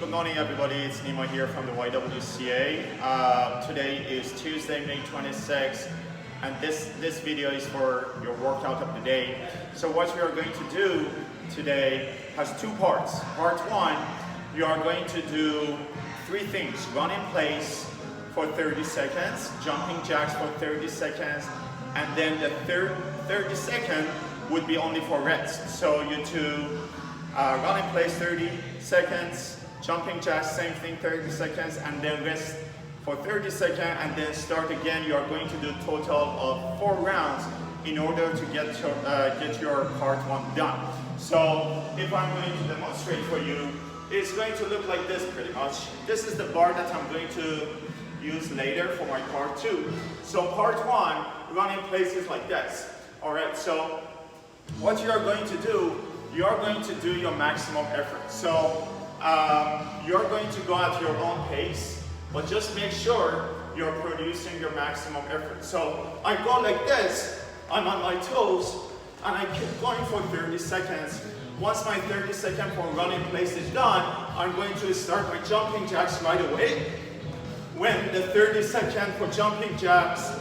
Good morning, everybody. It's Nima here from the YWCA. Today is Tuesday, May 26th, and this video is for your workout of the day. So what we are going to do today has two parts. Part one, you are going to do three things. Run in place for 30 seconds, jumping jacks for 30 seconds, and then the third 30 seconds would be only for rest. So you do run in place 30 seconds, jumping jacks, same thing, 30 seconds, and then rest for 30 seconds, and then start again. You are going to do a total of 4 rounds in order to get your part one done. So if I'm going to demonstrate for you, it's going to look like this pretty much. This is the bar that I'm going to use later for my part two. So part one, run in places like this. All right, so what you are going to do, you are going to do your maximum effort. So you're going to go at your own pace, but just make sure you're producing your maximum effort. So I go like this, I'm on my toes, and I keep going for 30 seconds. Once my 30 seconds for run in place is done, I'm going to start my jumping jacks right away. When the 30 seconds for jumping jacks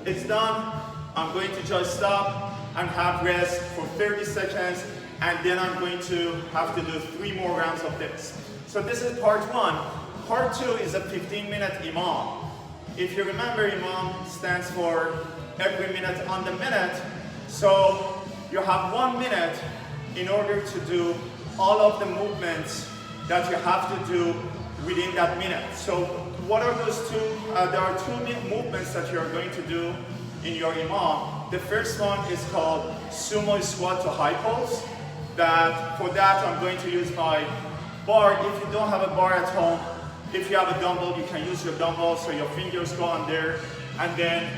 is done, I'm going to just stop and have rest for 30 seconds, and then I'm going to have to do 3 more rounds of this. So this is part one. Part two is a 15-minute Imam. If you remember, Imam stands for every minute on the minute. So you have 1 minute in order to do all of the movements that you have to do within that minute. So what are those two? There are 2 movements that you are going to do in your Imam. The first one is called sumo squat to high pulse. For that, I'm going to use my bar. If you don't have a bar at home, if you have a dumbbell, you can use your dumbbell so your fingers go on there, and then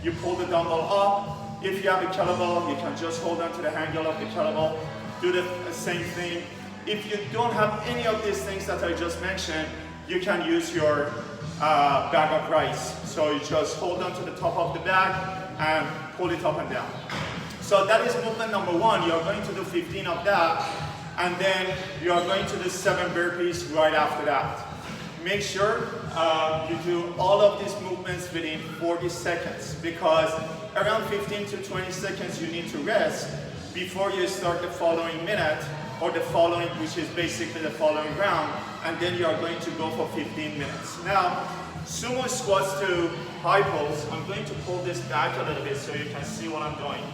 you pull the dumbbell up. If you have a kettlebell, you can just hold on to the handle of the kettlebell. Do the same thing. If you don't have any of these things that I just mentioned, you can use your bag of rice. So you just hold on to the top of the bag and pull it up and down. So that is movement number one. You are going to do 15 of that, and then you are going to do 7 burpees right after that. Make sure you do all of these movements within 40 seconds, because around 15 to 20 seconds you need to rest before you start the following minute, or the following, which is basically the following round, and then you are going to go for 15 minutes. Now, sumo squats to high pulse, I'm going to pull this back a little bit so you can see what I'm doing.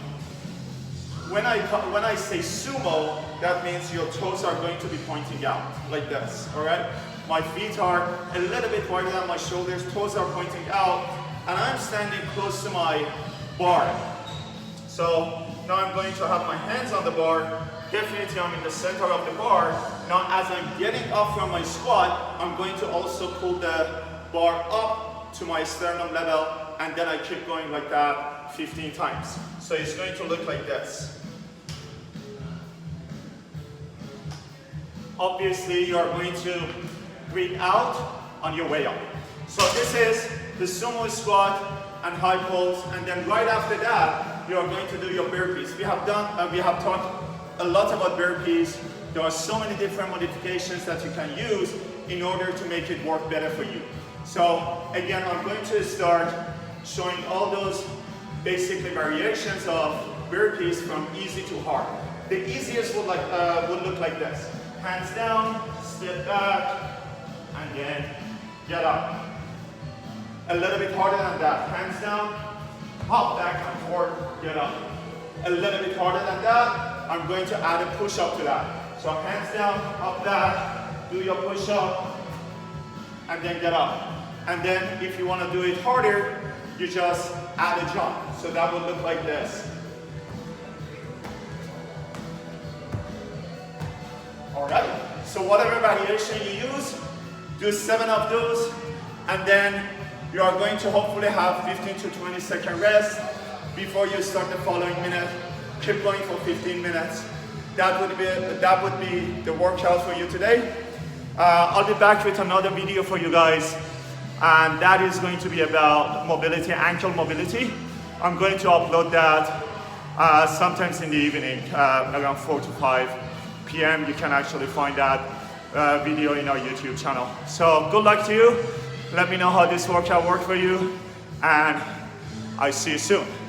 When I say sumo, that means your toes are going to be pointing out, like this, all right? My feet are a little bit wider than my shoulders, toes are pointing out, and I'm standing close to my bar. So now I'm going to have my hands on the bar. Definitely I'm in the center of the bar. Now as I'm getting up from my squat, I'm going to also pull the bar up to my sternum level, and then I keep going like that 15 times. So it's going to look like this. Obviously, you are going to breathe out on your way up. So this is the sumo squat and high pulse, and then right after that, you are going to do your burpees. We have talked a lot about burpees. There are so many different modifications that you can use in order to make it work better for you. So again, I'm going to start showing all those basically variations of burpees from easy to hard. The easiest would look like this. Hands down, step back, and then get up. A little bit harder than that. Hands down, hop back and forth, get up. A little bit harder than that, I'm going to add a push-up to that. So hands down, up back, do your push-up, and then get up. And then if you want to do it harder, you just add a jump. So that would look like this. All right, so whatever variation you use, do 7 of those, and then you are going to hopefully have 15 to 20 second rest before you start the following minute. Keep going for 15 minutes. That would be the workout for you today. I'll be back with another video for you guys, and that is going to be about mobility, ankle mobility. I'm going to upload that sometimes in the evening, around 4 to 5 p.m. You can actually find that video in our YouTube channel. So good luck to you. Let me know how this workout worked for you, and I see you soon.